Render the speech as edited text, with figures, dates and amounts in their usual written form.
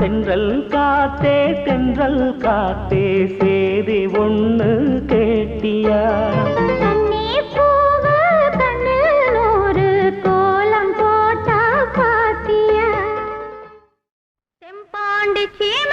தென்றல் காத்தே தென்றல் காத்தே சேதி ஒண்ணு கேட்டியா தண்ணீர் பூவ கண்ணில் நூறு கோலம் போட்டா பாத்தியா செம்பாண்டி சீமை